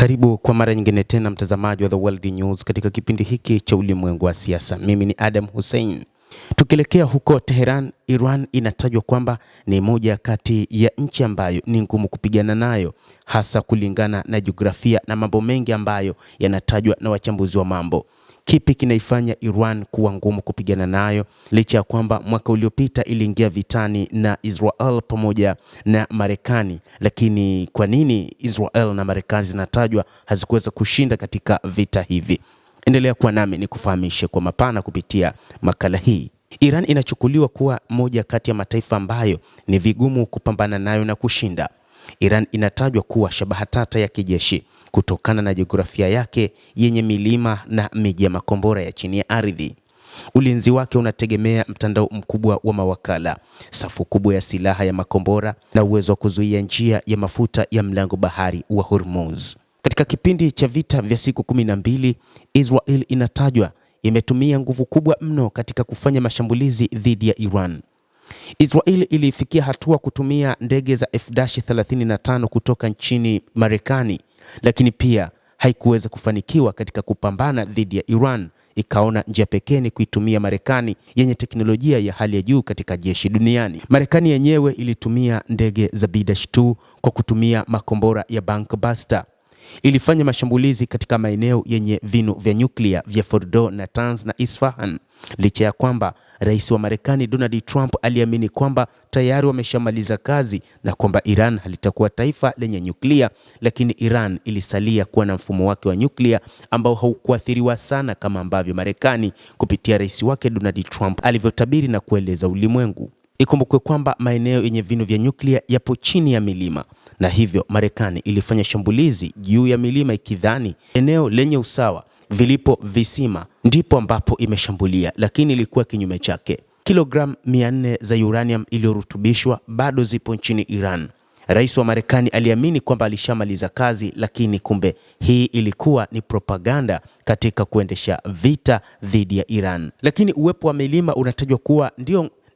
Karibu kwa mara nyingine tena mtazamaji wa The World News katika kipindi hiki cha ulimwengu wa siasa. Mimi ni Adam Hussein. Tukielekea huko Tehran, Iran inatajwa kwamba ni moja kati ya nchi ambayo ni ngumu kupigana nayo, hasa kulingana na jiografia na mambo mengi ambayo yanatajwa na wachambuzi wa mambo. Kipi kinaifanya Iran kuwa ngumu kupigana nayo licha ya kwamba mwaka uliopita iliingia vitani na Israel pamoja na Marekani? Lakini kwa nini Israel na Marekani zinatajwa hazikuweza kushinda katika vita hivi? Endelea kuwa nami nikufahamishe kwa mapana kupitia makala hii. Iran inachukuliwa kuwa moja kati ya mataifa ambayo ni vigumu kupambana nayo na kushinda. Iran inatajwa kuwa shabaha tata ya kijeshi kutokana na jiografia yake yenye milima na miji ya makombora ya chini ya ardhi. Ulinzi wake unategemea mtandao mkubwa wa mawakala, safu kubwa ya silaha ya makombora na uwezo wa kuzuia njia ya mafuta ya mlango bahari wa Hormuz. Katika kipindi cha vita vya siku 12, Israel inatajwa imetumia nguvu kubwa mno katika kufanya mashambulizi dhidi ya Iran. Israel ilifikia hatua kutumia ndege za F-35 kutoka nchini Marekani, lakini pia haikuweza kufanikiwa katika kupambana dhidi ya Iran. Ikaona njia pekee ni kuitumia Marekani yenye teknolojia ya hali ya juu katika jeshi duniani. Marekani yenyewe ilitumia ndege za B-2 kwa kutumia makombora ya Buster. Ilifanya mashambulizi katika maeneo yenye vinu vya nyuklia vya Fordo, Natanz na Isfahan. Licha ya kwamba Rais wa Marekani Donald Trump aliamini kwamba tayari wameshamaliza kazi na kwamba Iran halitakuwa taifa lenye nyuklia, lakini Iran ilisalia kuwa na mfumo wake wa nyuklia ambao haukuathiriwa sana kama ambavyo Marekani kupitia rais wake Donald Trump alivyotabiri na kueleza ulimwengu. Ikumbukwe kwamba maeneo yenye vinu vya nyuklia yapo chini ya milima, na hivyo Marekani ilifanya shambulizi juu ya milima ikidhani eneo lenye usawa vilipo visima ndipo ambapo imeshambulia, lakini ilikuwa kinyume chake. Kilogramu 400 za uranium iliyorutubishwa bado zipo nchini Iran. Rais wa Marekani aliamini kwamba alishamaliza kazi, lakini kumbe hii ilikuwa ni propaganda katika kuendesha vita dhidi ya Iran. Lakini uwepo wa milima unatajwa kuwa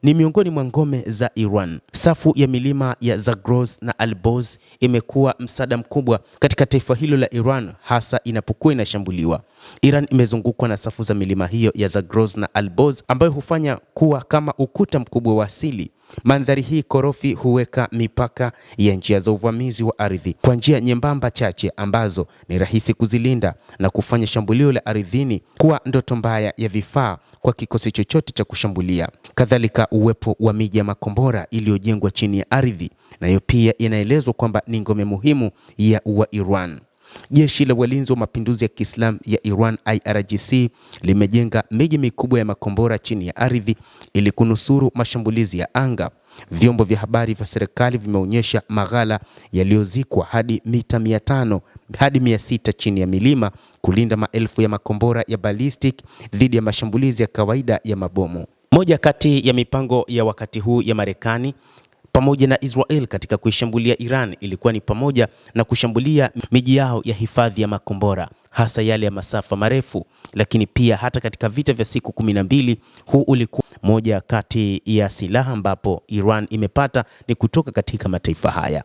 ni miongoni mwa ngome za Iran. Safu ya milima ya Zagros na Alborz imekuwa msaada mkubwa katika taifa hilo la Iran, hasa inapokuwa inashambuliwa. Iran imezungukwa na safu za milima hiyo ya Zagros na Alborz ambayo hufanya kuwa kama ukuta mkubwa wa asili. Mandhari hii korofi huweka mipaka ya njia za uvamizi wa ardhi kwa njia nyembamba chache ambazo ni rahisi kuzilinda na kufanya shambulio la ardhini kuwa ndoto mbaya ya vifaa kwa kikosi chochote cha kushambulia. Kadhalika, uwepo wa miji ya makombora iliyojengwa chini ya ardhi nayo pia inaelezwa kwamba ni ngome muhimu ya Iran. Jeshi la Walinzi wa Mapinduzi ya Kiislamu ya Iran IRGC limejenga miji mikubwa ya makombora chini ya ardhi ili kunusuru mashambulizi ya anga. Vyombo vya habari vya serikali vimeonyesha maghala yaliyozikwa hadi mita 500 hadi 600 chini ya milima kulinda maelfu ya makombora ya ballistic dhidi ya mashambulizi ya kawaida ya mabomu. Moja kati ya mipango ya wakati huu ya Marekani pamoja na Israel katika kuishambulia Iran ilikuwa ni pamoja na kushambulia miji yao ya hifadhi ya makombora, hasa yale ya masafa marefu. Lakini pia hata katika vita vya siku 12, huu ulikuwa moja kati ya silaha ambapo Iran imepata ni kutoka katika mataifa haya.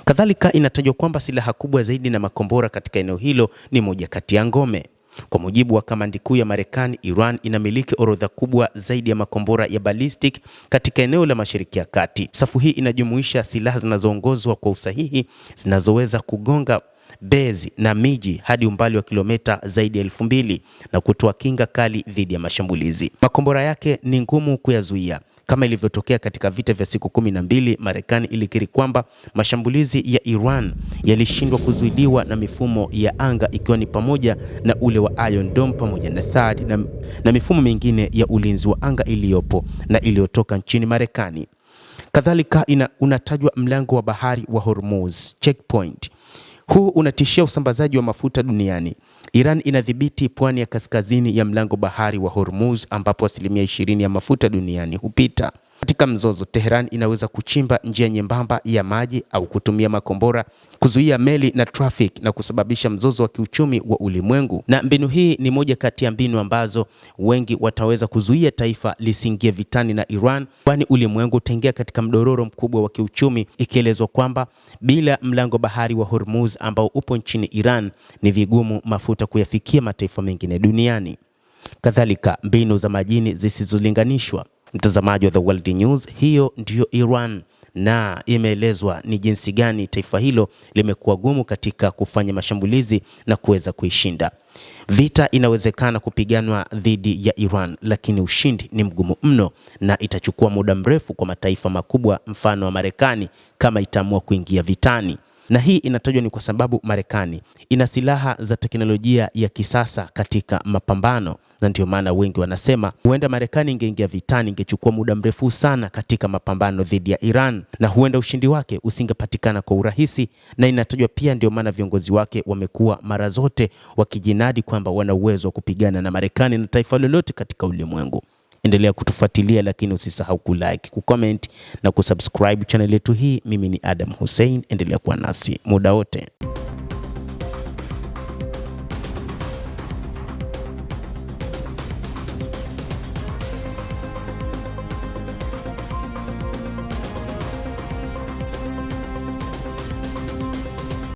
Kadhalika inatajwa kwamba silaha kubwa zaidi na makombora katika eneo hilo ni moja kati ya ngome. Kwa mujibu wa kamandi kuu ya Marekani, Iran inamiliki orodha kubwa zaidi ya makombora ya ballistic katika eneo la Mashariki ya Kati. Safu hii inajumuisha silaha zinazoongozwa kwa usahihi zinazoweza kugonga bezi na miji hadi umbali wa kilomita zaidi ya 2000 na kutoa kinga kali dhidi ya mashambulizi. Makombora yake ni ngumu kuyazuia. Kama ilivyotokea katika vita vya siku 12, Marekani ilikiri kwamba mashambulizi ya Iran yalishindwa kuzuiliwa na mifumo ya anga, ikiwa ni pamoja na ule wa Iron Dome pamoja na THAAD na mifumo mingine ya ulinzi wa anga iliyopo na iliyotoka nchini Marekani. Kadhalika unatajwa mlango wa bahari wa Hormuz checkpoint. Huu unatishia usambazaji wa mafuta duniani. Iran inadhibiti pwani ya kaskazini ya mlango bahari wa Hormuz ambapo 20% ya mafuta duniani hupita. Katika mzozo, Tehran inaweza kuchimba njia nyembamba ya maji au kutumia makombora kuzuia meli na traffic na kusababisha mzozo wa kiuchumi wa ulimwengu. Na mbinu hii ni moja kati ya mbinu ambazo wengi wataweza kuzuia taifa lisiingie vitani na Iran, kwani ulimwengu utaingia katika mdororo mkubwa wa kiuchumi, ikielezwa kwamba bila mlango bahari wa Hormuz ambao upo nchini Iran ni vigumu mafuta kuyafikia mataifa mengine duniani. Kadhalika, mbinu za majini zisizolinganishwa. Mtazamaji wa The World News, hiyo ndiyo Iran, na imeelezwa ni jinsi gani taifa hilo limekuwa gumu katika kufanya mashambulizi na kuweza kuishinda. Vita inawezekana kupiganwa dhidi ya Iran, lakini ushindi ni mgumu mno na itachukua muda mrefu kwa mataifa makubwa mfano wa Marekani kama itaamua kuingia vitani. Na hii inatajwa ni kwa sababu Marekani ina silaha za teknolojia ya kisasa katika mapambano, na ndio maana wengi wanasema huenda Marekani ingeingia vitani ingechukua muda mrefu sana katika mapambano dhidi ya Iran, na huenda ushindi wake usingepatikana kwa urahisi. Na inatajwa pia ndio maana viongozi wake wamekuwa mara zote wakijinadi kwamba wana uwezo wa kupigana na Marekani na taifa lolote katika ulimwengu. Endelea kutufuatilia, lakini usisahau kulike, kucomment na kusubscribe channel yetu hii. Mimi ni Adam Hussein, endelea kuwa nasi muda wote.